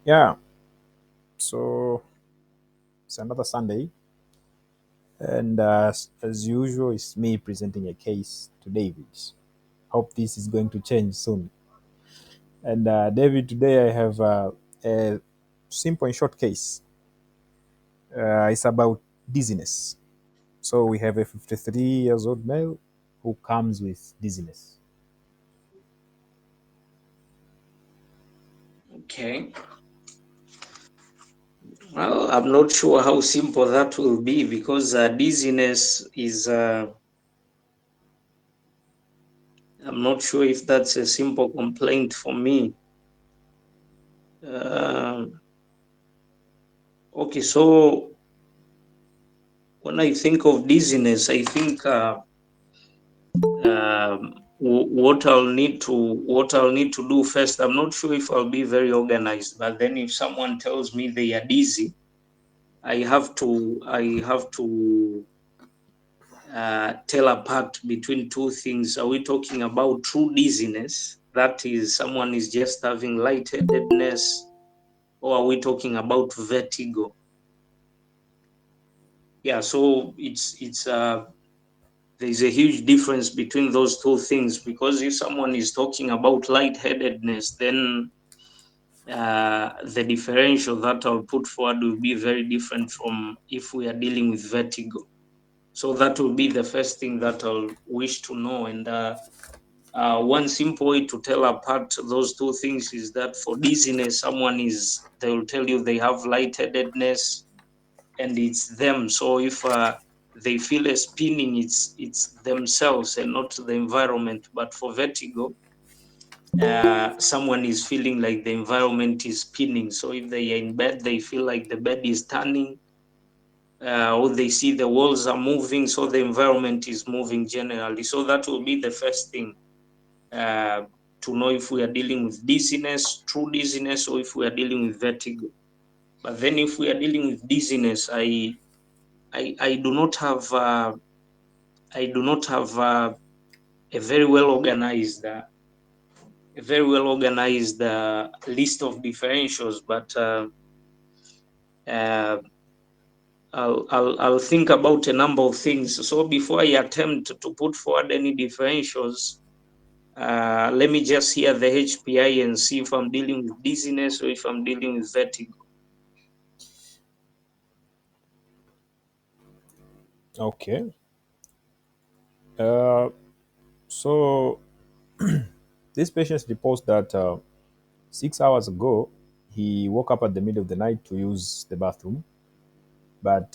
Yeah, so it's another Sunday, and as usual, it's me presenting a case to David. Hope this is going to change soon. And David, today I have a simple and short case. It's about dizziness. So we have a 53 years old male who comes with dizziness. Okay. Well, I'm not sure how simple that will be because dizziness is. I'm not sure if that's a simple complaint for me. Um okay, so when I think of dizziness, I think what I'll need to do first. I'm not sure if I'll be very organized, but then if someone tells me they are dizzy, I have to tell apart between two things. Are we talking about true dizziness? That is, someone is just having lightheadedness, or are we talking about vertigo? Yeah, so it's there's a huge difference between those two things, because if someone is talking about lightheadedness, then the differential that I'll put forward will be very different from if we are dealing with vertigo. So that will be the first thing that I'll wish to know. And one simple way to tell apart those two things is that for dizziness, they will tell you they have lightheadedness and it's them. So if they feel a spinning, it's themselves and not the environment. But for vertigo, someone is feeling like the environment is spinning. So if they are in bed, they feel like the bed is turning, or they see the walls are moving, so the environment is moving generally. So that will be the first thing uh, to know if we are dealing with dizziness, true dizziness, or if we are dealing with vertigo. But then if we are dealing with dizziness, I do not have a very well organized list of differentials, but uh, I'll think about a number of things. So before I attempt to put forward any differentials, let me just hear the HPI and see if I'm dealing with dizziness or if I'm dealing with vertigo. Okay. Uh, so this patient reports that 6 hours ago he woke up at the middle of the night to use the bathroom, but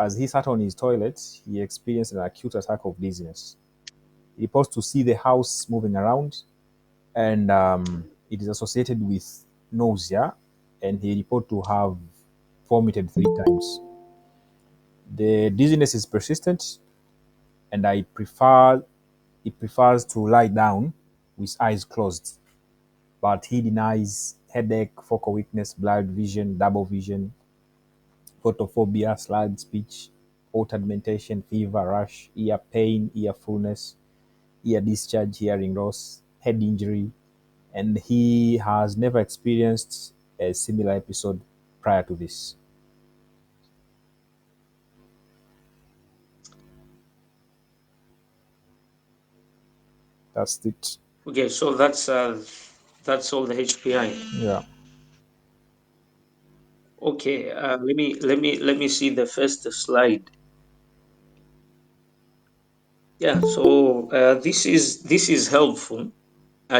as he sat on his toilet, he experienced an acute attack of dizziness. He reports to see the house moving around, and it is associated with nausea, and he reported to have vomited 3 times. The dizziness is persistent, and he prefers to lie down with eyes closed, but he denies headache, focal weakness, blurred vision, double vision, photophobia, slurred speech, altered mentation, fever, rash, ear pain, ear fullness, ear discharge, hearing loss, head injury, and he has never experienced a similar episode prior to this. That's it. Okay, so that's all the HPI. Yeah. Okay, let me see the first slide. Yeah, so this is helpful.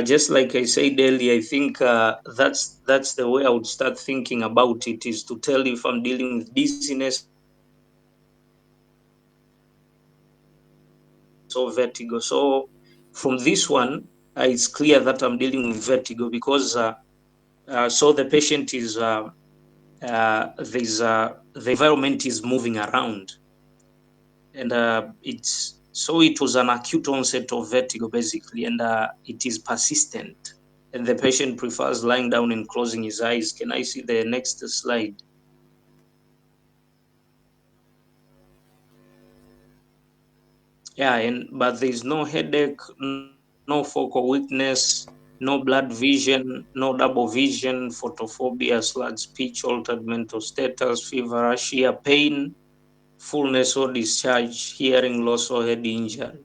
Just like I said earlier, I think that's the way I would start thinking about it, is to tell if I'm dealing with dizziness or vertigo. So from this one, it's clear that I'm dealing with vertigo because so the patient is the environment is moving around, and it was an acute onset of vertigo basically, and it is persistent, and the patient prefers lying down and closing his eyes. Can I see the next slide? Yeah, and but there is no headache, no focal weakness. no blood vision, no double vision, photophobia, slurred speech, altered mental status, fever, rash, pain, fullness or discharge, hearing loss or head injury.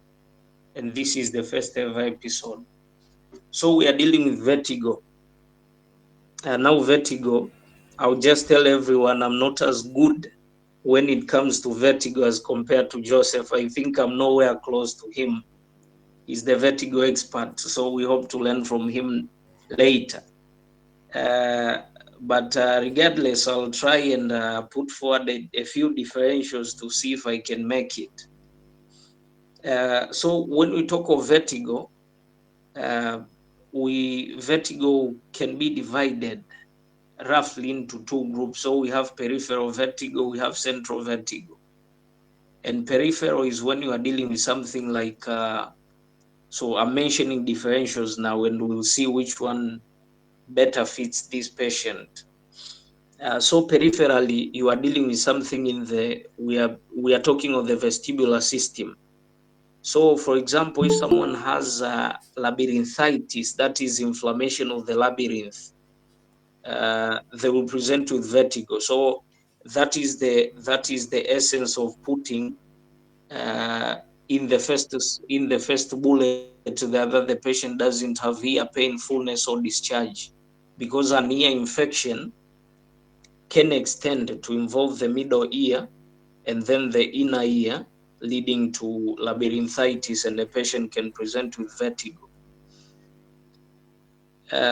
And this is the first ever episode. So we are dealing with vertigo. Now, vertigo, I'll just tell everyone I'm not as good when it comes to vertigo as compared to Joseph. I think I'm nowhere close to him. He's the vertigo expert. So we hope to learn from him later. Uh, but regardless, I'll try and put forward a few differentials to see if I can make it. So when we talk of vertigo, uh, vertigo can be divided roughly into two groups. So we have peripheral vertigo, we have central vertigo. And peripheral is when you are dealing with something like, so I'm mentioning differentials now, and we'll see which one better fits this patient. So peripherally, you are dealing with something in the, we are talking of the vestibular system. So, for example, if someone has labyrinthitis, that is inflammation of the labyrinth, they will present with vertigo. So that is the essence of putting uh, in the first bullet that the patient doesn't have ear pain, fullness, or discharge, because an ear infection can extend to involve the middle ear and then the inner ear, leading to labyrinthitis, and the patient can present with vertigo.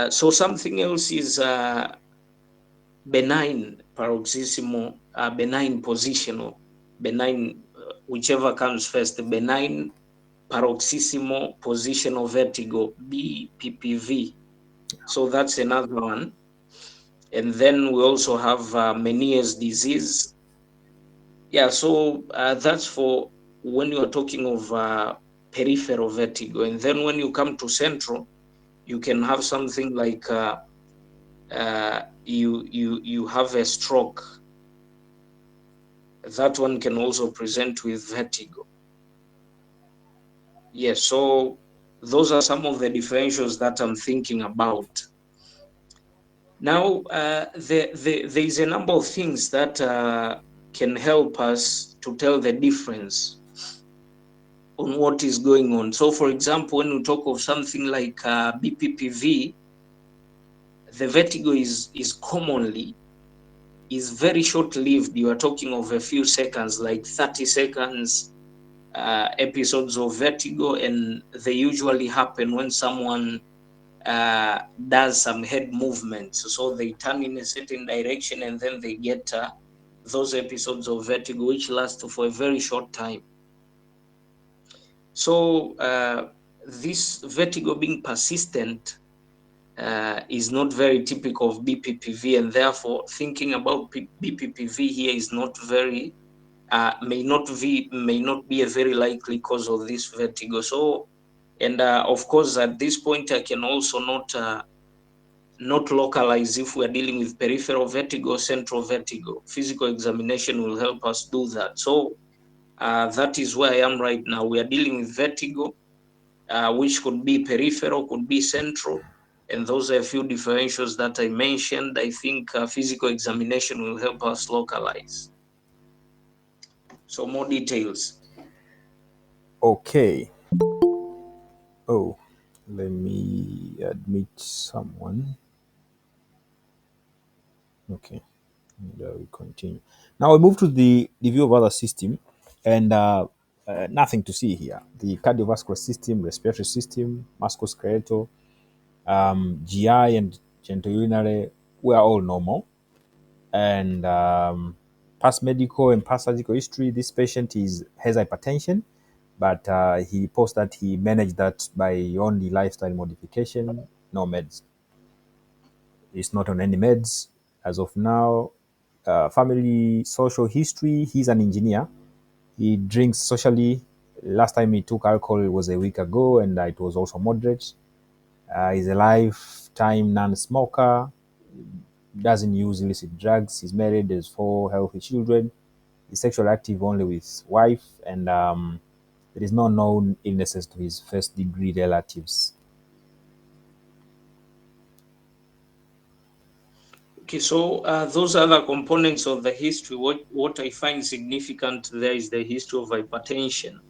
So something else is benign paroxysmal, benign positional, benign, whichever comes first, benign paroxysmal positional vertigo, BPPV. So that's another one. And then we also have Meniere's disease. Yeah, so that's for when you are talking of peripheral vertigo. And then when you come to central, you can have something like you have a stroke. That one can also present with vertigo. Yes, so those are some of the differentials that I'm thinking about. Now, there is a number of things that can help us to tell the difference on what is going on. So, for example, when we talk of something like BPPV, the vertigo is commonly is very short-lived. You are talking of a few seconds, like 30 seconds, episodes of vertigo, and they usually happen when someone does some head movements. So they turn in a certain direction and then they get those episodes of vertigo, which last for a very short time. So this vertigo being persistent is not very typical of BPPV, and therefore thinking about BPPV here is not very may not be a very likely cause of this vertigo. So, and of course, at this point, I can also not localize if we're dealing with peripheral vertigo, central vertigo. Physical examination will help us do that. So that is where I am right now. We are dealing with vertigo, which could be peripheral, could be central. And those are a few differentials that I mentioned. I think physical examination will help us localize. So more details. Okay. Oh, let me admit someone. Okay. And, we continue. Now we move to the view of other system, and nothing to see here. The cardiovascular system, respiratory system, musculoskeletal, GI, and genitourinary were all normal. And past medical and past surgical history, this patient has hypertension, but he reports that he managed that by only lifestyle modification, no meds. He's not on any meds as of now. Family social history, he's an engineer. He drinks socially. Last time he took alcohol was a week ago, and it was also moderate. He's a lifetime non-smoker, doesn't use illicit drugs. He's married, has four healthy children. He's sexually active only with wife, and there is no known illnesses to his first degree relatives. Okay, so those other components of the history, what I find significant there is the history of hypertension.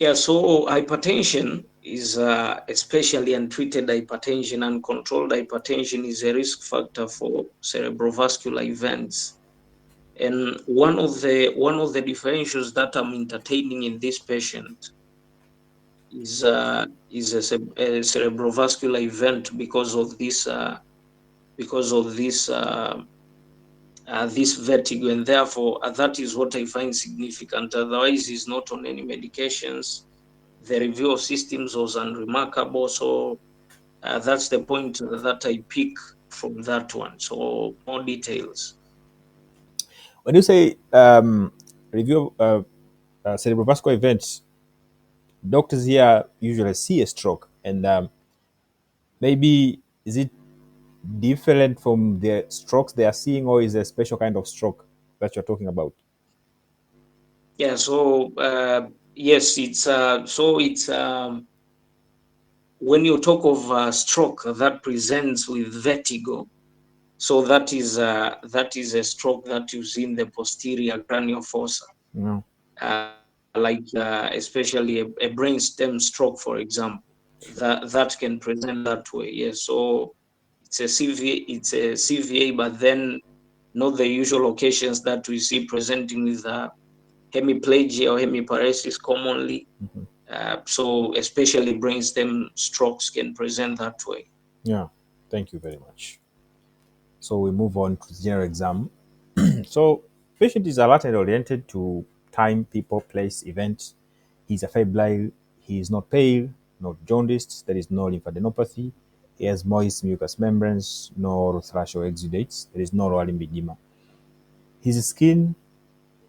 Yeah, so hypertension is especially untreated hypertension. Uncontrolled hypertension is a risk factor for cerebrovascular events. And one of the differentials that I'm entertaining in this patient is a cerebrovascular event because of this vertigo, and therefore that is what I find significant. Otherwise, he's not on any medications. The review of systems was unremarkable, so that's the point that I pick from that one. So more details. When you say review cerebrovascular events, doctors here usually see a stroke, and maybe is it different from the strokes they are seeing, or is it a special kind of stroke that you're talking about? Yeah. So yes, it's when you talk of stroke that presents with vertigo. So that is a stroke that you see in the posterior cranial fossa, No. especially a brainstem stroke, for example. That can present that way. Yes. So it's a CVA, but then not the usual occasions that we see presenting with hemiplegia or hemiparesis commonly. Mhm. So especially brainstem strokes can present that way. Yeah, thank you very much. So we move on to the general exam. So patient is alerted oriented to time, people, place, events. He's afebrile. He is not pale, not jaundiced. There is no lymphadenopathy. He has moist mucous membranes, no thrush or exudates. There is no oral lymphedema. His skin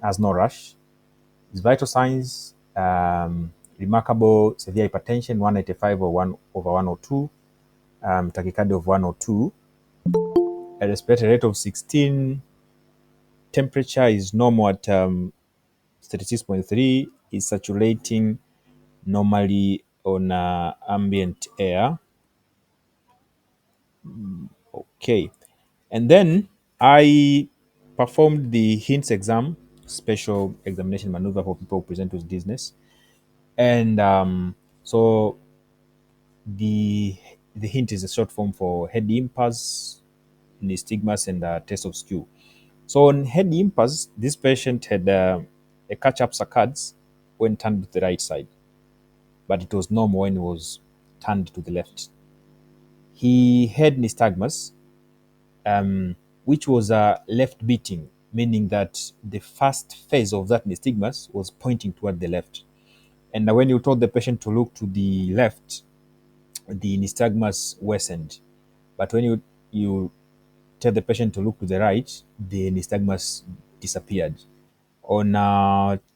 has no rash. His vital signs, remarkable severe hypertension, 185 or 1 over 102, tachycardia of 102, a respiratory rate of 16, temperature is normal at 36.3, is saturating normally on ambient air. Okay. And then I performed the HINTS exam, special examination maneuver for people who present with dizziness. And so the hint is a short form for head impulse, nystagmus, and test of skew. So on head impulse, this patient had a catch-up saccades when turned to the right side, but it was normal when it was turned to the left. He had nystagmus, which was left beating, meaning that the first phase of that nystagmus was pointing toward the left. And when you told the patient to look to the left, the nystagmus worsened. But when you tell the patient to look to the right, the nystagmus disappeared. On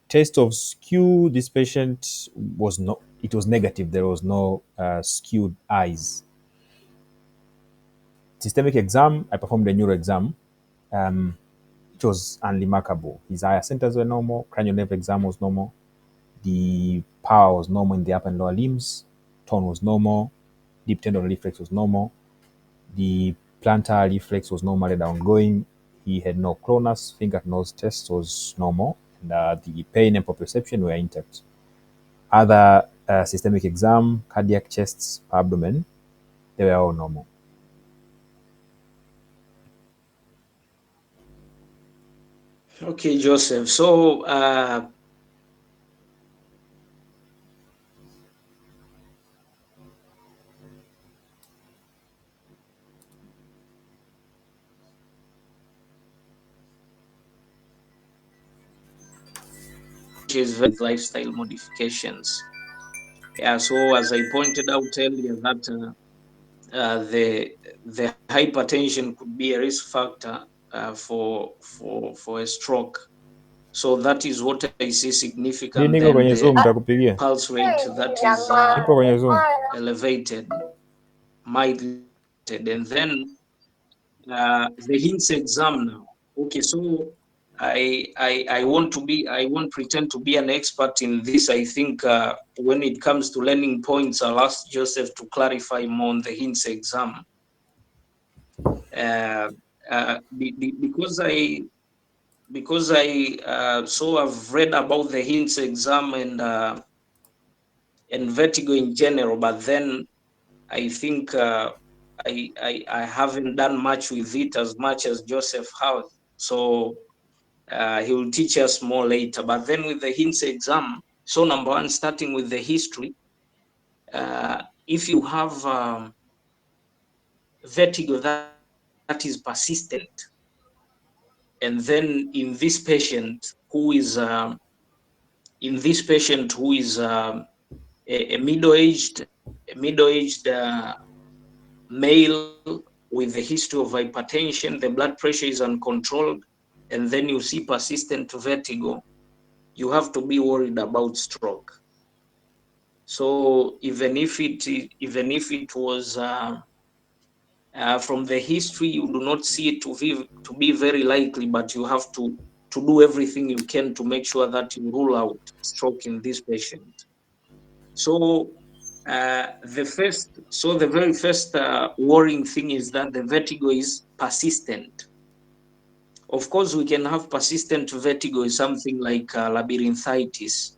test of skew, this patient was not. It was negative. There was no skewed eyes. Systemic exam. I performed a neuro exam. It was unremarkable. His eye centers were normal. Cranial nerve exam was normal. The power was normal in the upper and lower limbs. Tone was normal. Deep tendon reflex was normal. The plantar reflex was normal and ongoing. He had no clonus. Finger nose test was normal. And the pain and proprioception were intact. Other systemic exam, cardiac, chests, abdomen, they were all normal. Okay, Joseph. So is very lifestyle modifications. Yeah. So as I pointed out earlier, that the hypertension could be a risk factor for a stroke. So that is what I see Hii significant. niko Then kwenye the Zoom, nitakupigia. pulse rate that is Nipo kwenye Zoom. elevated, mildly elevated, and then the hints exam now. Okay, so I won't pretend to be an expert in this. I think when it comes to learning points, I'll ask Joseph to clarify more on the hints exam. uh, because I so I've read about the hints exam and vertigo in general, but then I think I haven't done much with it as much as Joseph has. So he will teach us more later. But then with the hints exam, so number one, starting with the history, if you have vertigo that is persistent, and then in this patient who is a middle-aged male with a history of hypertension, the blood pressure is uncontrolled, and then you see persistent vertigo, you have to be worried about stroke. So even if it was from the history, you do not see it to be very likely, but you have to do everything you can to make sure that you rule out stroke in this patient. So the very first worrying thing is that the vertigo is persistent. Of course, we can have persistent vertigo is something like labyrinthitis,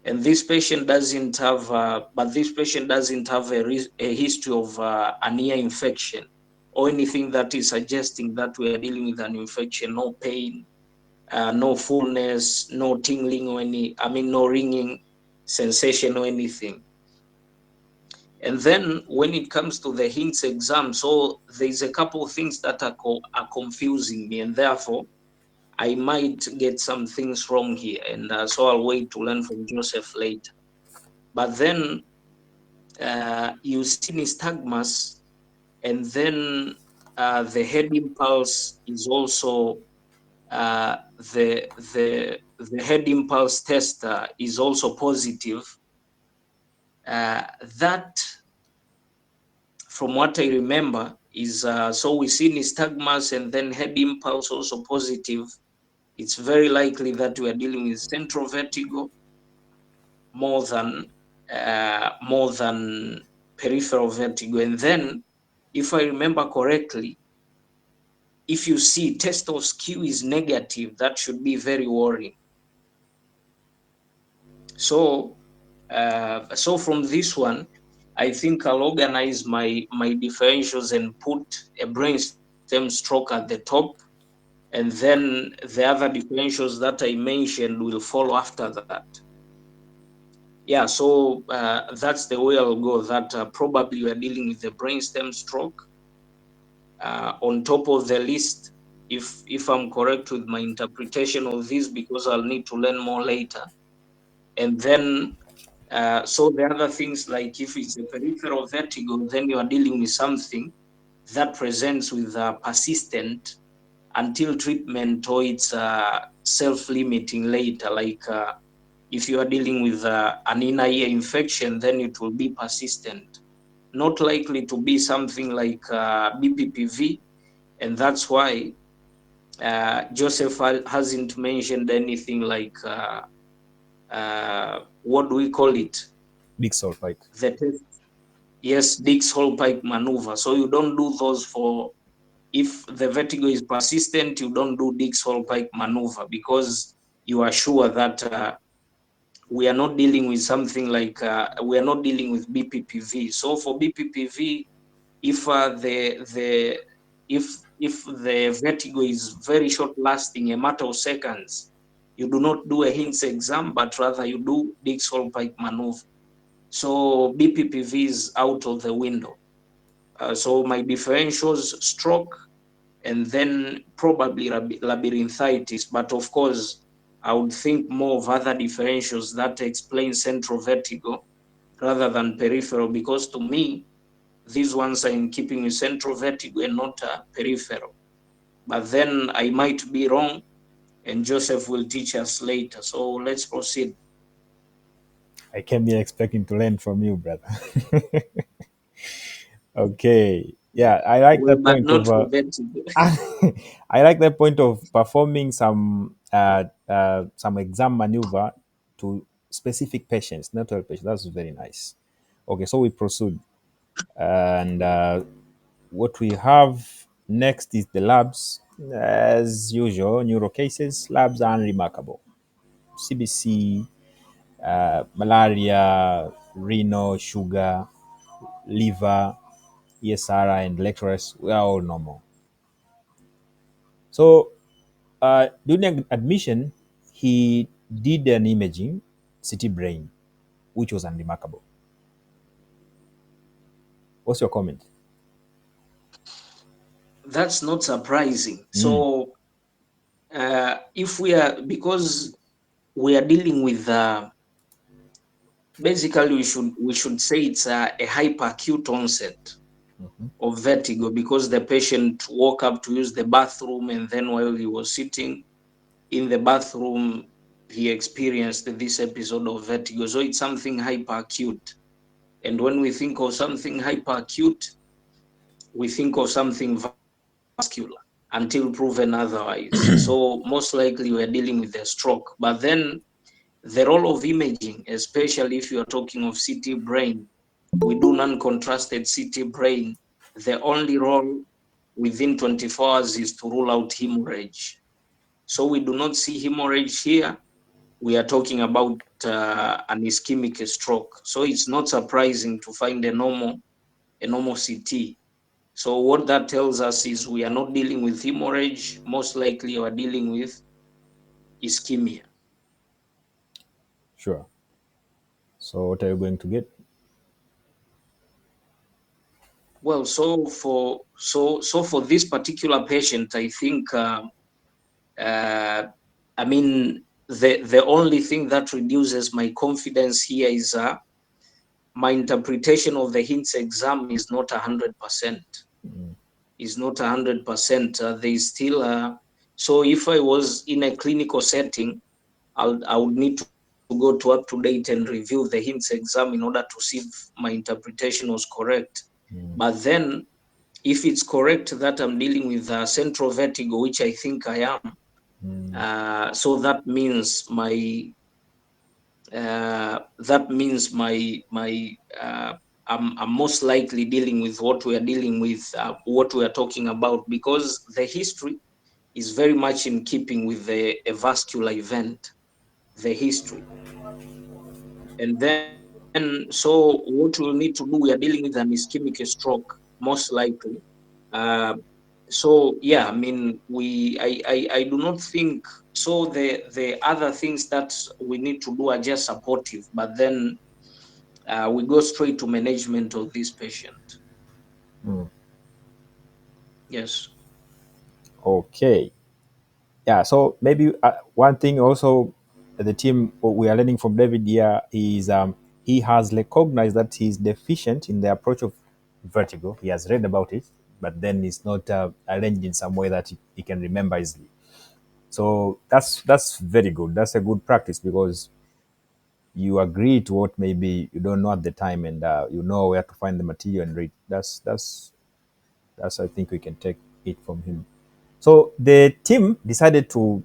and this patient doesn't have, but this patient doesn't have a history of an ear infection or anything that is suggesting that we are dealing with an infection. No pain, no fullness, no tingling or no ringing sensation or anything. And then when it comes to the hints exam, so there's a couple of things that are confusing me, and therefore I might get some things wrong here. And so I'll wait to learn from Joseph later. But then you see nystagmus, and then the head impulse is also uh, the head impulse test is also positive. That, from what I remember, is so we see nystagmus and then head impulse also positive. It's very likely that we are dealing with central vertigo more than peripheral vertigo. And then, if I remember correctly, if you see test of skew is negative, that should be very worrying. So, so from this one, I think I'll organize my differentials and put a brainstem stroke at the top, and then the other differentials that I mentioned will follow after that. Yeah, so that's the way I'll go. That probably we are dealing with the brainstem stroke. On top of the list, if I'm correct with my interpretation of this, because I'll need to learn more later. And then, so the other things, like if it's a peripheral vertigo, then you are dealing with something that presents with persistent until treatment, or it's self-limiting later. Like if you are dealing with an inner ear infection, then it will be persistent. Not likely to be something like BPPV, and that's why Joseph hasn't mentioned anything like what do we call it? Big salt pike. The test, yes, Dix Hall Pike maneuver. So you don't do those for, if the vertigo is persistent, you don't do Dix Hall Pike maneuver, because you are sure that we are not dealing with something like we are not dealing with BPPV. So for BPPV, if if the vertigo is very short lasting, a matter of seconds, you do not do a hints exam, but rather you do Dix-Hall Pike maneuver. So BPPV is out of the window. So my differentials, stroke, and then probably labyrinthitis. But of course, I would think more of other differentials that explain central vertigo rather than peripheral, because to me, these ones are in keeping with central vertigo and not peripheral. But then I might be wrong, and Joseph will teach us later. So let's proceed. I came here expecting to learn from you, brother. Okay. Yeah, I like the Well, but point not of for vertigo. I like the point of performing some exam maneuver to specific patients, not all patients. That's very nice. Okay, so we proceed, and what we have next is the labs. As usual, neuro cases, labs are unremarkable. CBC, malaria, renal, sugar, liver, ESRI, and electrons, we are all normal. So during admission, he did an imaging, CT brain, which was unremarkable. What's your comment? That's not surprising. Mm, So if we are, because we are dealing with basically we should say it's a hyperacute onset of vertigo, because the patient woke up to use the bathroom, and then while he was sitting in the bathroom he experienced this episode of vertigo. So it's something hyperacute, and when we think of something hyperacute, we think of something vascular until proven otherwise. So most likely we're dealing with a stroke. But then the role of imaging, especially if you're talking of CT brain, we do non-contrasted CT brain. The only role within 24 hours is to rule out hemorrhage. So we do not see hemorrhage here. We are talking about an ischemic stroke. So it's not surprising to find a normal CT. So what that tells us is we are not dealing with hemorrhage. Most likely we are dealing with ischemia. sure. So what are you going to get? Well, so for this particular patient, I think uh, I mean the only thing that reduces my confidence here is my interpretation of the hints exam is not 100%. Is not 100%. There is still so if I was in a clinical setting, I would need to go to up to date and review the hints exam in order to see if my interpretation was correct. But then, if it's correct that I'm dealing with central vertigo, which I think I am, so that means I'm most likely dealing with what we are dealing with, what we are talking about, because the history is very much in keeping with a vascular event, the history. And then, so what we'll need to do, we are dealing with an ischemic stroke, most likely. Uh, so yeah, I mean, I do not think so. The other things that we need to do are just supportive, but then we go straight to management of this patient. Yes. Okay. Yeah. So maybe one thing also the team what we are learning from David here is he has recognized that he's deficient in the approach of vertigo. He has read about it, but then it's not arranged in some way that he can remember easily. So that's very good. That's a good practice because you agree to what maybe you don't know at the time, and you know where to find the material and read. That's I think we can take it from him. So the team decided to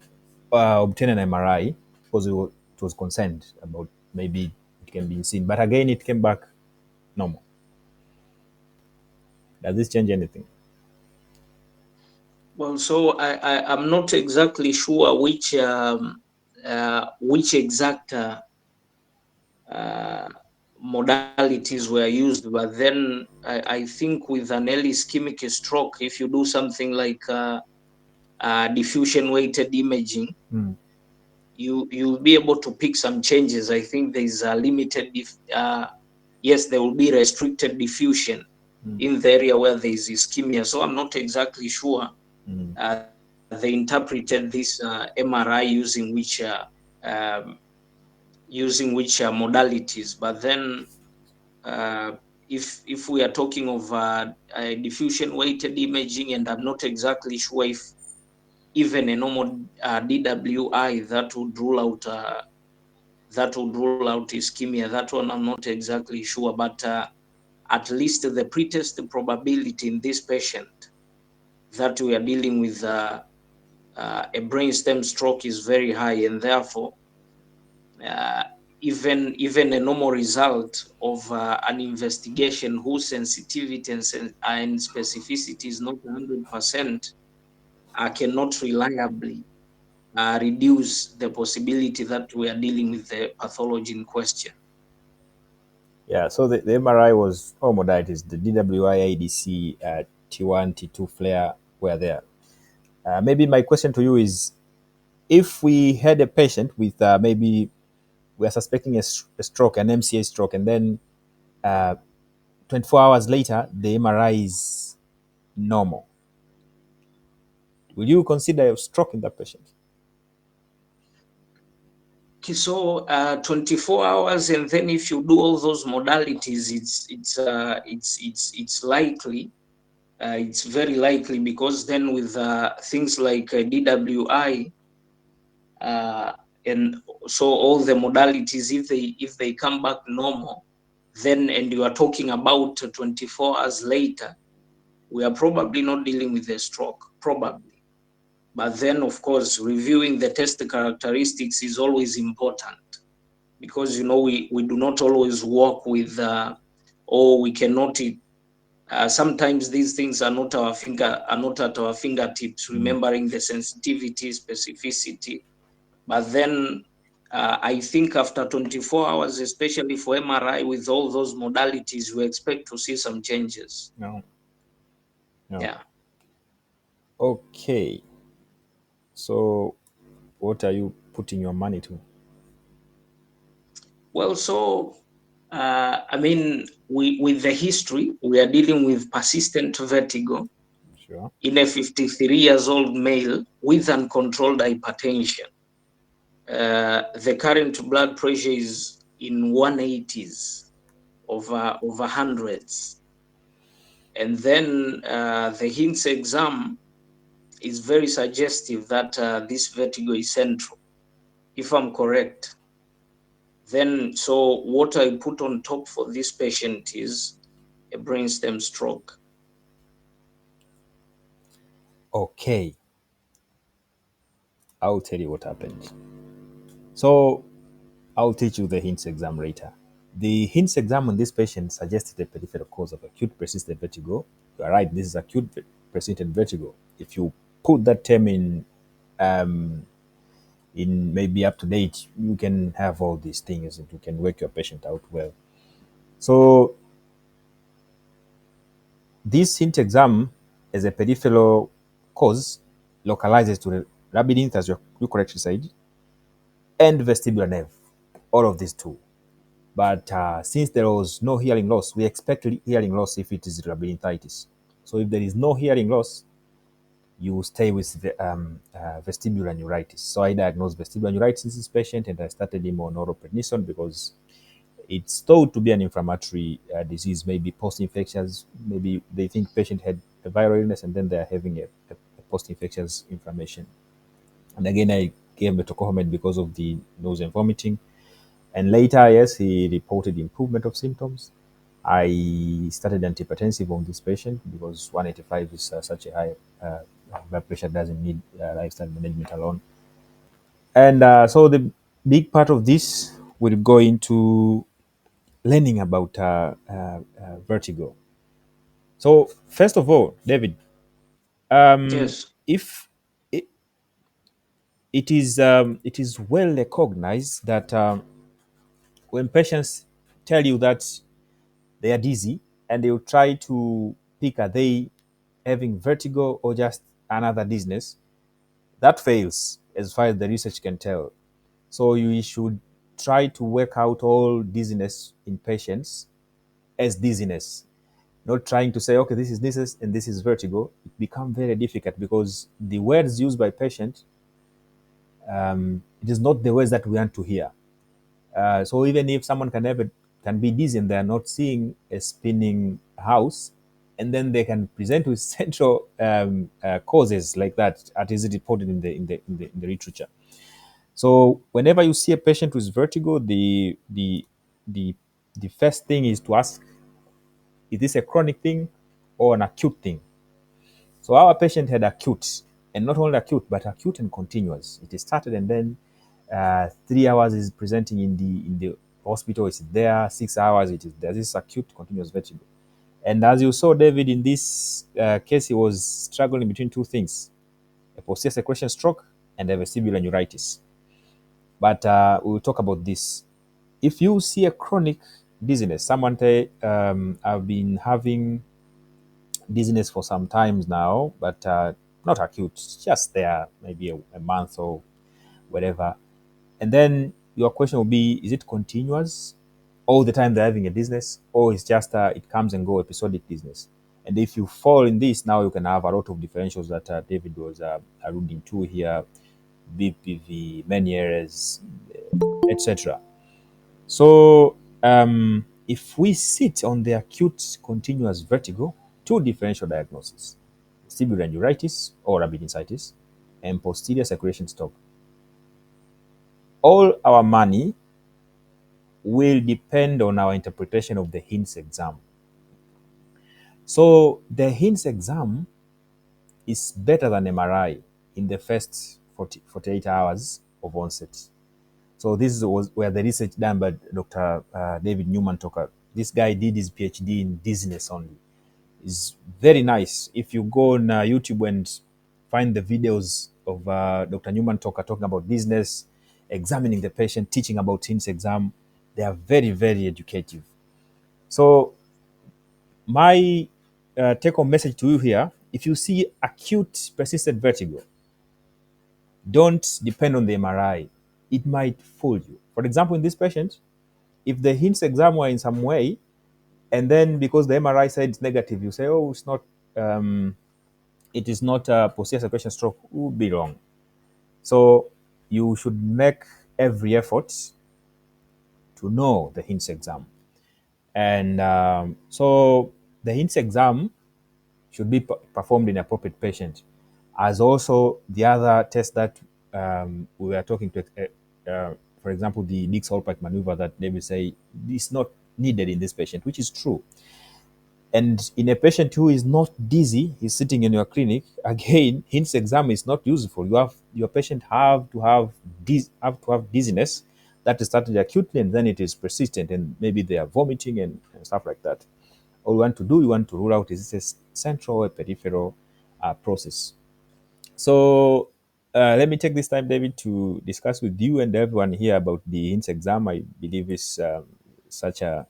obtain an MRI because it was concerned about maybe it can be seen, but again it came back normal. Does this change anything? Well, so I'm not exactly sure which exact uh, modalities were used, but then I think with an early ischemic stroke, if you do something like diffusion weighted imaging, you'll be able to pick some changes. I think there's a limited, yes, there will be restricted diffusion in the area where there is ischemia. So I'm not exactly sure they interpreted this MRI um, using which modalities. But then, uh, if we are talking of diffusion weighted imaging, and I'm not exactly sure if even a normal DWI that would rule out ischemia. That one I'm not exactly sure, but at least the pretest probability in this patient that we are dealing with a brainstem stroke is very high, and therefore even a normal result of an investigation whose sensitivity and specificity is not 100%, cannot reliably reduce the possibility that we are dealing with the pathology in question. Yeah, so the MRI was all modalities. The DWI, ADC, T1, T2 flare were there. Maybe my question to you is, if we had a patient with maybe we are suspecting a stroke, an MCA stroke, and then uh, 24 hours later, the MRI is normal, will you consider a stroke in that patient? Okay, so 24 hours, and then if you do all those modalities, it's likely, it's very likely, because then with things like DWI, uh, and so all the modalities, if they come back normal, then, and you are talking about 24 hours later, we are probably not dealing with a stroke, probably. But then, of course, reviewing the test characteristics is always important, because we do not always work with or we cannot. Sometimes these things are not at our fingertips, Mm. remembering the sensitivity, specificity. But then I think after 24 hours, especially for MRI with all those modalities, we expect to see some changes. No, no. Yeah. Okay. So, what are you putting your money to? Well, so I mean, with the history, we are dealing with persistent vertigo Sure. in a 53 years old male with uncontrolled hypertension. The current blood pressure is in 180s, over hundreds. And then the hints exam is very suggestive that this vertigo is central, if I'm correct. Then, so what I put on top for this patient is a brainstem stroke. Okay. I'll tell you what happened. So, I'll teach you the hints exam later. The hints exam on this patient suggested a peripheral cause of acute persistent vertigo. You are right, this is acute persistent vertigo. If you put that term um, in maybe up to date, you can have all these things and you can work your patient out well. So this hint exam as a peripheral cause localizes to the labyrinth, as you correctly said, and vestibular nerve, all of these two. But since there was no hearing loss, we expect hearing loss if it is labyrinthitis. So if there is no hearing loss, you stay with the vestibular neuritis. So I diagnosed vestibular neuritis in this patient and I started him on oral prednisone because it's thought to be an inflammatory disease, maybe post-infectious. Maybe they think patient had a viral illness and then they're having a post-infectious inflammation. And again, I gave metoclopramide because of the nausea and vomiting. And later, yes, he reported improvement of symptoms. I started antihypertensive on this patient because 185 is such a high blood pressure, doesn't need lifestyle management alone. And so the big part of this will go into learning about vertigo. So first of all, David, Yes. if it, it is well recognized that when patients tell you that they are dizzy and they will try to pick, are they having vertigo or just another dizziness, that fails as far as the research can tell. So you should try to work out all dizziness in patients as dizziness, not trying to say, okay, this is dizziness and this is vertigo. It becomes very difficult because the words used by patient, it is not the words that we want to hear. So even if someone can be dizzy and they are not seeing a spinning house, and then they can present with central causes like that, as is reported in the literature. So whenever you see a patient with vertigo, the the first thing is to ask, is this a chronic thing or an acute thing? So our patient had acute, and not only acute, but acute and continuous. It started and then 3 hours is presenting in the hospital, it's there. 6 hours it is there. This is acute continuous vertigo. And as you saw, David, in this case, he was struggling between two things: a posterior secretion stroke and a vestibular neuritis. But we will talk about this. If you see a chronic dizziness, someone say, I've been having dizziness for some times now, but not acute, it's just there, maybe a month or whatever. And then your question will be, is it continuous all the time they're having a dizziness, or it's just it comes and go episodic dizziness? And if you fall in this, now you can have a lot of differentials that David was alluding to here: BPV, Meniere's, etc. So if we sit on the acute continuous vertigo, two differential diagnoses: vestibular neuritis or appendicitis and posterior circulation stop. All our money will depend on our interpretation of the HINS exam. So the HINS exam is better than MRI in the first 48 hours of onset. So this was where the research done by Dr. David Newman Tucker. This guy did his PhD in dizziness only. It's very nice. If you go on YouTube and find the videos of Dr. Newman Tucker talking about dizziness, examining the patient, teaching about HINS exam, they are very, very educative. So my take-home message to you here: if you see acute persistent vertigo, don't depend on the MRI. It might fool you. For example, in this patient, if the HINS exam were in some way, and then because the MRI said it's negative, you say, oh, it's not, it is not a posterior circulation stroke, would be wrong. So you should make every effort to know the HINS exam. And so the HINS exam should be performed in appropriate patient, as also the other tests that we were talking to, for example, the Dix-Hallpike maneuver that they will say is not needed in this patient, which is true. And in a patient who is not dizzy, he's sitting in your clinic, again, HINS exam is not useful. You have your patient have to have dizziness that is started acutely, and then it is persistent, and maybe they are vomiting and stuff like that. All you want to do, you want to rule out, is this a central or peripheral process. So let me take this time, David, to discuss with you and everyone here about the HINS exam. I believe is such a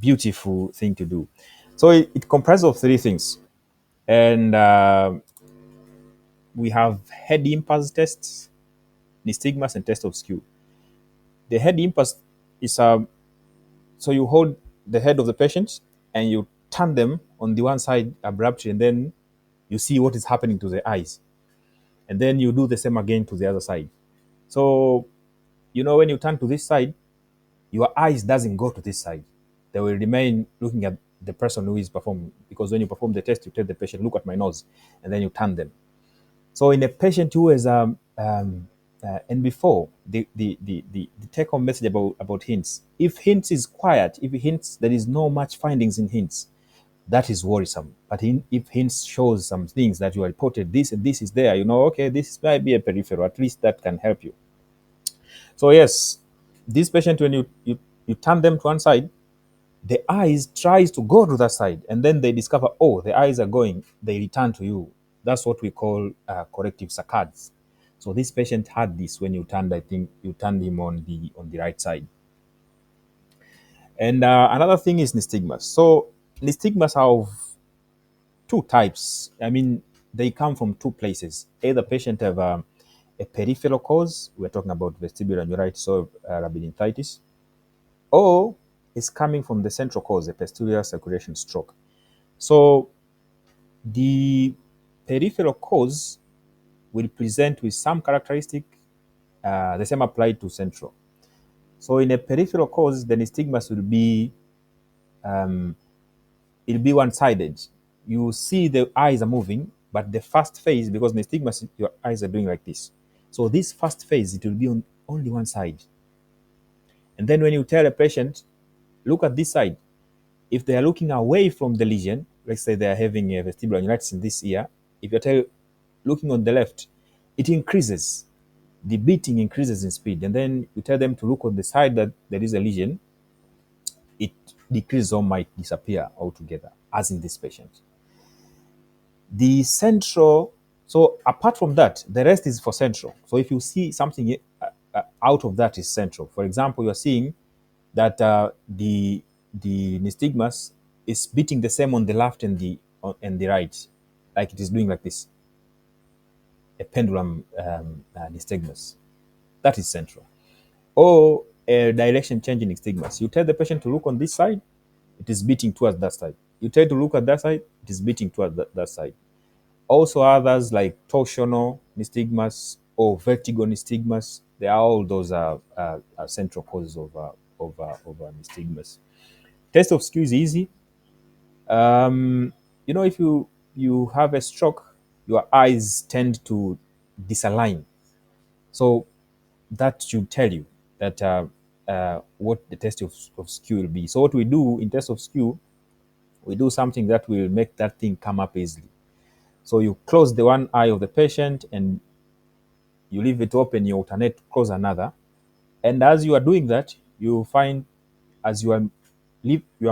beautiful thing to do. So it comprises of three things. And we have head impulse tests, nystagmus, and test of skew. The head impulse is so you hold the head of the patient and you turn them on the one side abruptly, and then you see what is happening to the eyes. And then you do the same again to the other side. So, when you turn to this side, your eyes doesn't go to this side. They will remain looking at the person who is performing, because when you perform the test, you tell the patient, look at my nose, and then you turn them. So in a patient who is and before the take home message about HINS, if HINS is quiet, if HINS there is no much findings in HINS, that is worrisome. But if HINS shows some things that you are reported, this and this is there, okay, this might be a peripheral, at least that can help you. So yes, this patient, when you turn them to one side, the eyes tries to go to that side, and then they discover, oh, the eyes are going, they return to you. That's what we call corrective saccades. So this patient had this when you turned, I think you turned him on the right side. And another thing is nystagmus. So nystagmus are of two types. I mean, they come from two places. Either patient have a peripheral cause, we're talking about vestibular neuritis or labyrinthitis, or is coming from the central cause, a posterior circulation stroke. So the peripheral cause will present with some characteristic, the same applied to central. So in a peripheral cause, the nystagmus will be it'll be one-sided. You see the eyes are moving, but the first phase, because nystagmus, your eyes are doing like this. So this first phase, it will be on only one side. And then when you tell a patient, look at this side, if they are looking away from the lesion, let's say they are having a vestibular neuritis in this ear, if you're looking on the left, it increases. the beating increases in speed, and then you tell them to look on the side that there is a lesion, it decreases or might disappear altogether, as in this patient. The central, so apart from that, the rest is for central. So if you see something out of that is central. For example, you're seeing that the nystagmus is beating the same on the left and the right, like it is doing like this, a pendulum nystagmus. That is central. Or a direction change in nystagmus. You tell the patient to look on this side, it is beating towards that side. You tell to look at that side, it is beating towards that side. Also, others like torsional nystagmus or vertigo nystagmus, they are all those are central causes of nystagmus. Test of skew is easy. You know, if you have a stroke, your eyes tend to disalign. So that should tell you that what the test of skew will be. So what we do in test of skew, we do something that will make that thing come up easily. So you close the one eye of the patient and you leave it open, you alternate, close another. And as you are doing that, you find as you are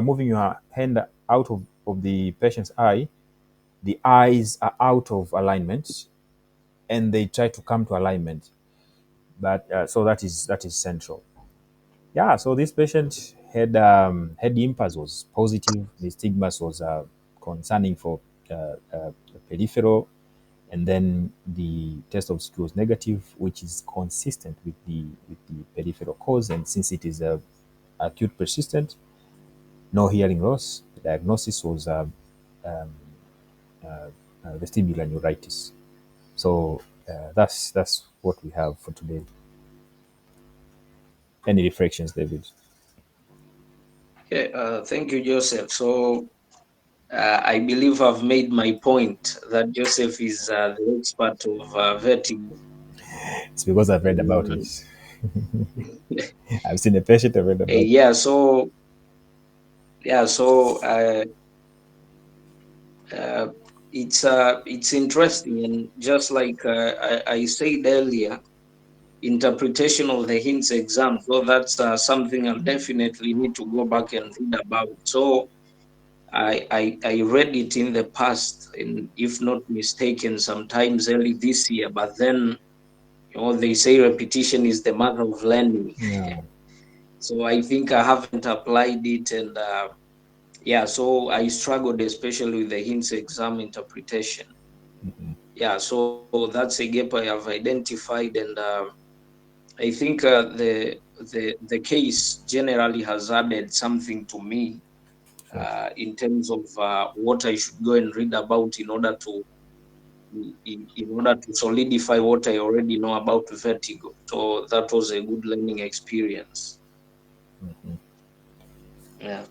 moving your hand out of the patient's eye, the eyes are out of alignment and they try to come to alignment. But so that is central. Yeah, so this patient had the impulse was positive, the stigma was concerning for peripheral, and then the test of skew was negative, which is consistent with the peripheral cause. And since it is acute persistent, no hearing loss, the diagnosis was vestibular neuritis. So that's what we have for today. Any reflections, David? Okay, thank you, Joseph. So I believe I've made my point that Joseph is the expert of vertigo. It's because I've read about Um, it. I've seen a patient. I've read about it. yeah, so yeah, so uh, it's interesting, and just like I said earlier, interpretation of the hints exam. So that's something I'll definitely need to go back and read about. So I read it in the past, and if not mistaken, sometimes early this year. But then, they say repetition is the mother of learning. Yeah. So I think I haven't applied it, and yeah, so I struggled especially with the hints exam interpretation. Yeah, so that's a gap I have identified, and I think the case generally has added something to me Sure. in terms of what I should go and read about in order to solidify what I already know about vertigo. So that was a good learning experience. Yeah.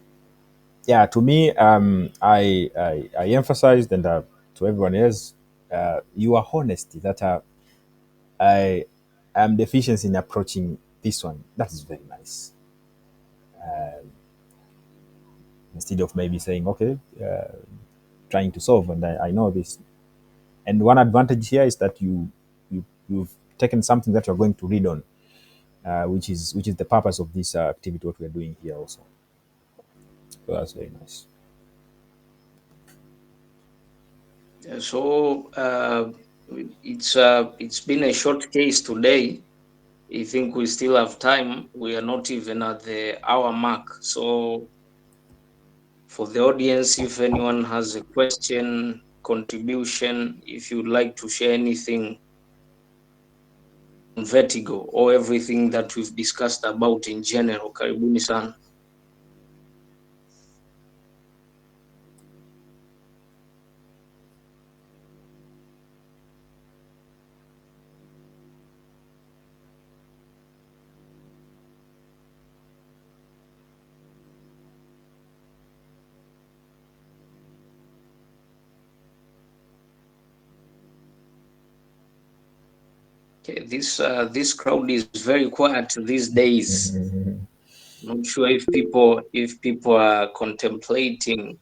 Yeah, to me, I emphasized, and to everyone else, your honesty that I am deficient in approaching this one. That is very nice. Instead of maybe saying, okay, trying to solve, and I know this. And one advantage here is that you've taken something that you're going to read on, which is the purpose of this activity. What we're doing here also. So that's very nice. Yeah, so it's been a short case today. I think we still have time. We are not even at the hour mark. So for the audience, if anyone has a question, contribution, if you'd like to share anything on vertigo or everything that we've discussed about in general, karibuni sana. Okay, this crowd is very quiet these days. Not sure if people are contemplating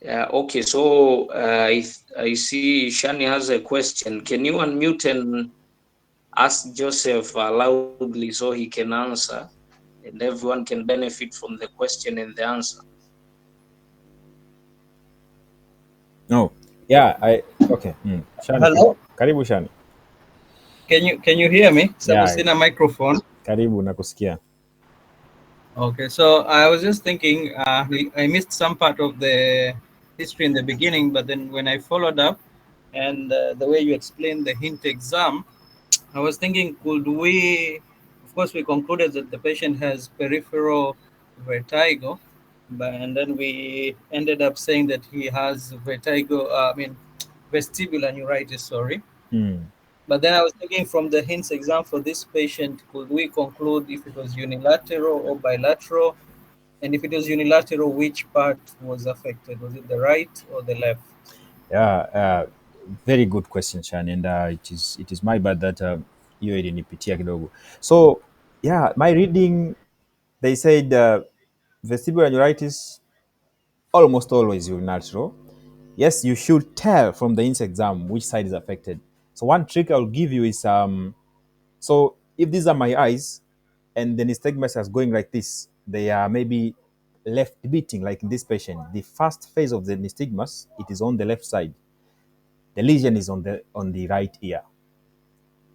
Yeah, okay. So I see Shani has a question. Can you unmute and ask Joseph loudly so he can answer, and everyone can benefit from the question and the answer? No. Yeah, I okay. Shani, Hello, karibu Shani. can you hear me? Sababu Yeah, sina microphone. karibu nakusikia. Okay, so I was just thinking, I missed some part of the history in the beginning, but then when I followed up and the way you explained the hint exam, I was thinking, could we, of course, we concluded that the patient has peripheral vertigo, but and then we ended up saying that he has vertigo, vestibular neuritis, sorry. Mm. But then I was thinking from the hints exam for this patient, could we conclude if it was unilateral or bilateral? And if it was unilateral, which part was affected? Was it the right or the left? Yeah, very good question, Shani, and it is my bad that hiyo ilinipitia kidogo. So yeah, my reading, they said vestibular neuritis almost always unilateral. Yes, you should tell from the INS exam which side is affected. So one trick I'll give you is so if these are my eyes and the nystagmus is going like this, they are maybe left beating like in this patient. The first phase of the nystagmus, it is on the left side. The lesion is on the right ear,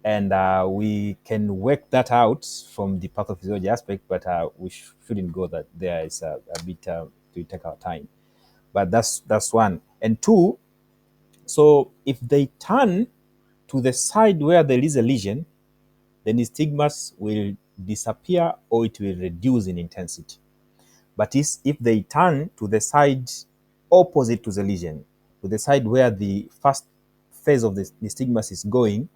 and we can work that out from the pathophysiology aspect, but we shouldn't go that there. Is a bit to take our time, but that's one. And two, so if they turn to the side where there is a lesion, the nystagmus will disappear or it will reduce in intensity. But if they turn to the side opposite to the lesion, to the side where the first phase of the nystagmus is going,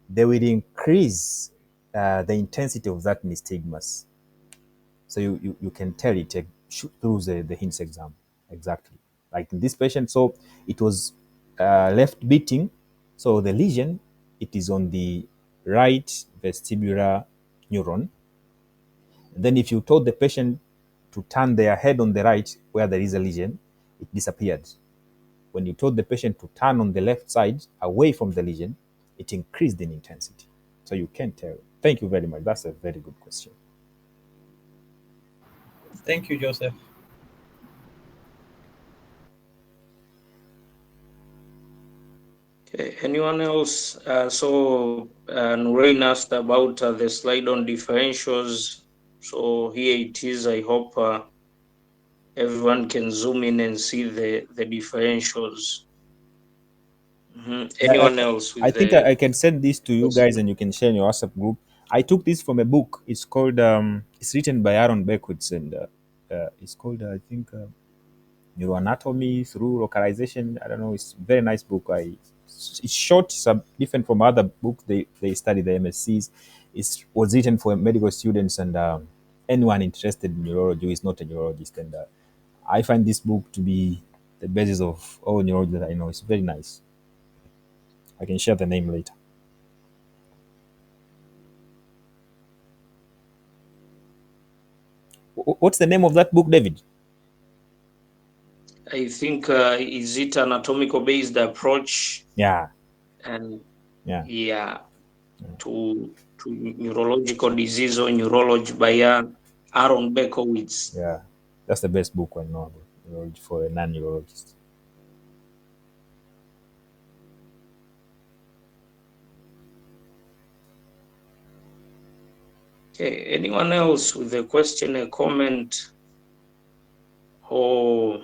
they will increase the intensity of that nystagmus. So you can tell it through the hints exam exactly. Like in this patient, so it was left beating, so the lesion, it is on the right vestibular neuron. And then if you told the patient to turn their head on the right where there is a lesion, it disappeared. When you told the patient to turn on the left side away from the lesion, it increased in intensity. So you can tell. Thank you very much. That's a very good question. Thank you, Joseph. Okay, anyone else? Nurain asked about the slide on differentials. So here it is. I hope everyone can zoom in and see the differentials. Yeah, Anyone else I with think the I can send this to you guys and you can share in your WhatsApp group. I took this from a book. It's called, it's written by Aaron Beckwith, and it's called, I think, Neuroanatomy Through Localization. I don't know. It's a very nice book. It's short. It's different from other books they study, the MSCs. It was written for medical students and anyone interested in neurology who is not a neurologist. And I find this book to be the basis of all neurology that I know. It's very nice. I can share the name later. What's the name of that book, David? I think is it anatomical based approach Yeah, and yeah, yeah to neurological disease or neurology by Aaron Berkowitz. yeah. That's the best book I know about neurology for a non-neurologist. Okay, anyone else with a question, a comment, or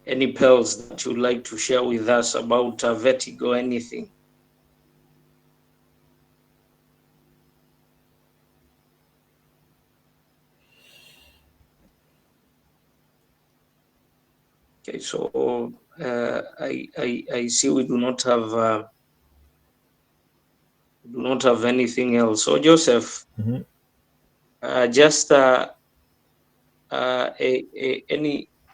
any pearls that you'd like to share with us about vertigo, anything? Okay, so I see we do not have anything else. So Joseph, Mhm. just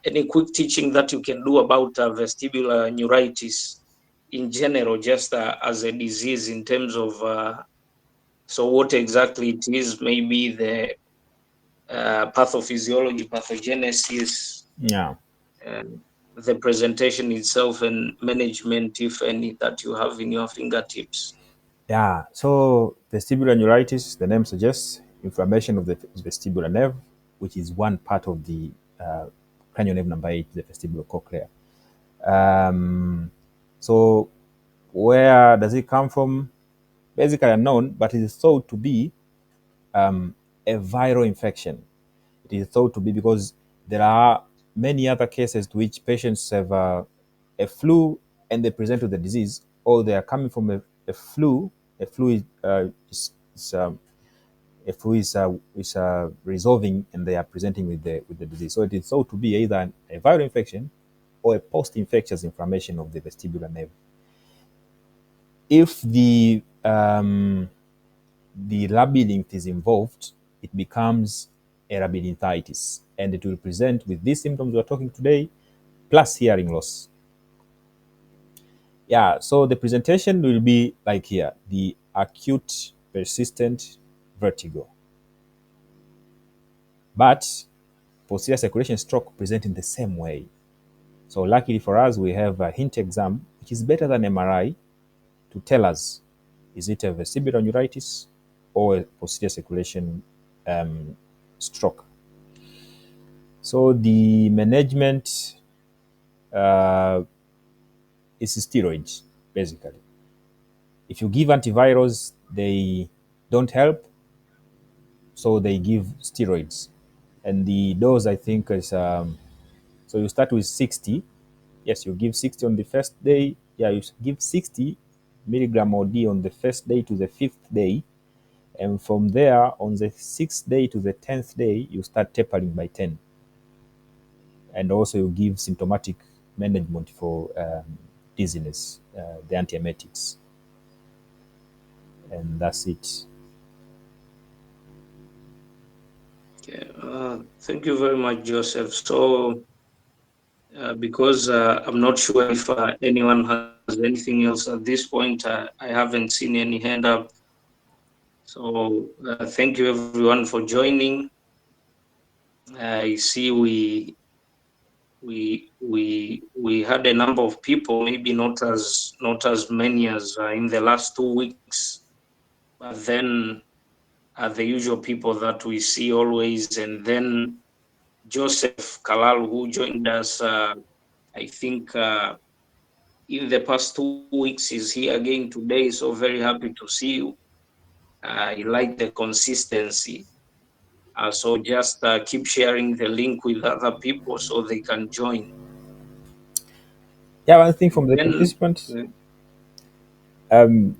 any quick teaching that you can do about vestibular neuritis in general, just as a disease in terms of so what exactly it is, maybe the pathophysiology, pathogenesis. Yeah. the presentation itself and management, if any, that you have in your fingertips. Yeah, so vestibular neuritis, the name suggests inflammation of the vestibular nerve, which is one part of the cranial nerve number 8, the vestibular cochlea. Um, so, where does it come from? Basically unknown, but it is thought to be a viral infection. It is thought to be because there are many other cases to which patients have a flu and they present with the disease, or they are coming from a flu. A flu is resolving, and they are presenting with the disease. So it is thought to be either a viral infection or a post-infectious inflammation of the vestibular nerve. If the labyrinth is involved, it becomes a labyrinthitis, and it will present with these symptoms we're talking today, plus hearing loss. Yeah, so the presentation will be like here: the acute persistent vertigo. But posterior circulation stroke present in the same way. So luckily for us, we have a hint exam, which is better than MRI, to tell us, is it a vestibular neuritis or a posterior circulation stroke? So the management is steroids, basically. If you give antivirals, they don't help, so they give steroids. And the dose, I think, is so you start with 60. Yes, you give 60 on the first day. Yeah, you give 60 milligram OD on the first day to the fifth day. And from there, on the sixth day to the 10th day, you start tapering by 10. And also, you give symptomatic management for dizziness, the antiemetics. And that's it. Okay. Thank you very much, Joseph. So, because I'm not sure if anyone has anything else at this point, I haven't seen any hand up. So, thank you everyone for joining. I see we had a number of people, maybe not as many as in the last 2 weeks, but then the usual people that we see always, and then Joseph Kalal, who joined us, I think, in the past 2 weeks, is here again today. So very happy to see you. I like the consistency. So just keep sharing the link with other people so they can join. Yeah, one thing And from the then, participants, um,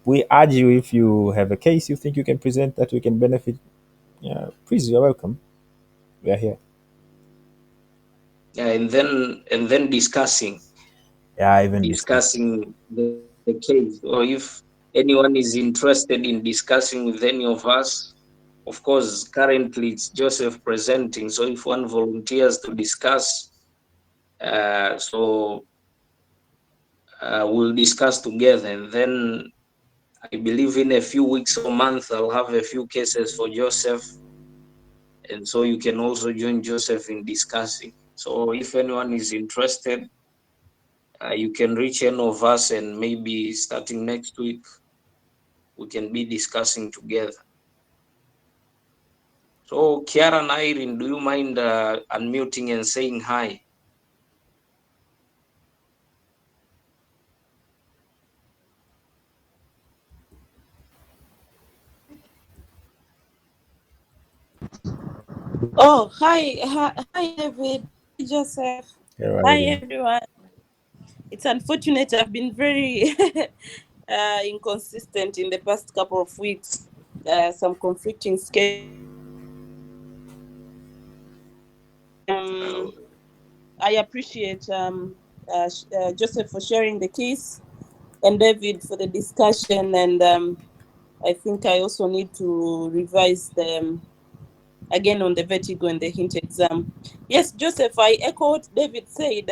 we urge you, if you have a case you think you can present that we can benefit, yeah, please, you're welcome. We are here. and then Yeah, even discuss. discussing the case, or if anyone is interested in discussing with any of us. Of course, currently it's Joseph presenting, so if one volunteers to discuss, so we'll discuss together, and then I believe in a few weeks or month I'll have a few cases for Joseph, and so you can also join Joseph in discussing. So if anyone is interested, you can reach any of us, and maybe starting next week we can be discussing together. So Kiara and Irene, do you mind unmuting and saying hi? Oh, hi, David. Hi, Joseph. Here, Hi, Irene. everyone. It's unfortunate I've been very inconsistent in the past couple of weeks. Some conflicting I appreciate Joseph for sharing the case and David for the discussion. And I think I also need to revise them again on the vertigo and the hint exam. Yes, Joseph, I echo what David said.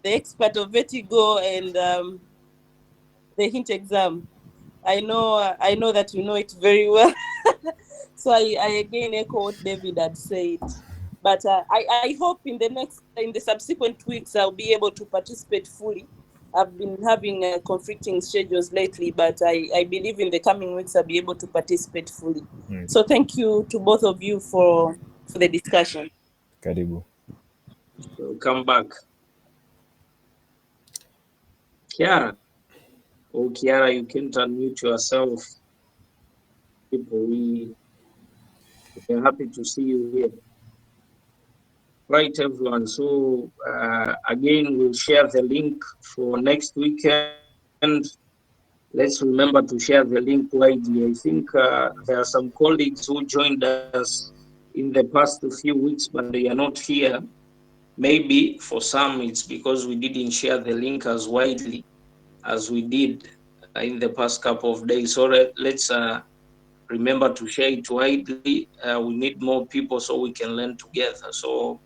The expert of vertigo and the hint exam. I know that you know it very well. So I again echo what David had said. But I hope in the subsequent weeks I'll be able to participate fully. I've been having conflicting schedules lately, but I believe in the coming weeks I'll be able to participate fully. So thank you to both of you for the discussion. Karibu. So come back. Kiara. Oh, Kiara, you can't unmute yourself. People, we're happy to see you here. Right, everyone. So again, we'll share the link for next weekend. Let's remember to share the link widely. I think there are some colleagues who joined us in the past few weeks, but they are not here. Maybe for some, it's because we didn't share the link as widely as we did in the past couple of days. So let's remember to share it widely. We need more people so we can learn together. So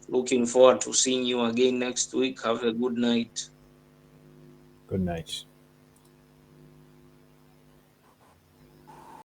looking forward to seeing you again next week. Have a good night. Good night.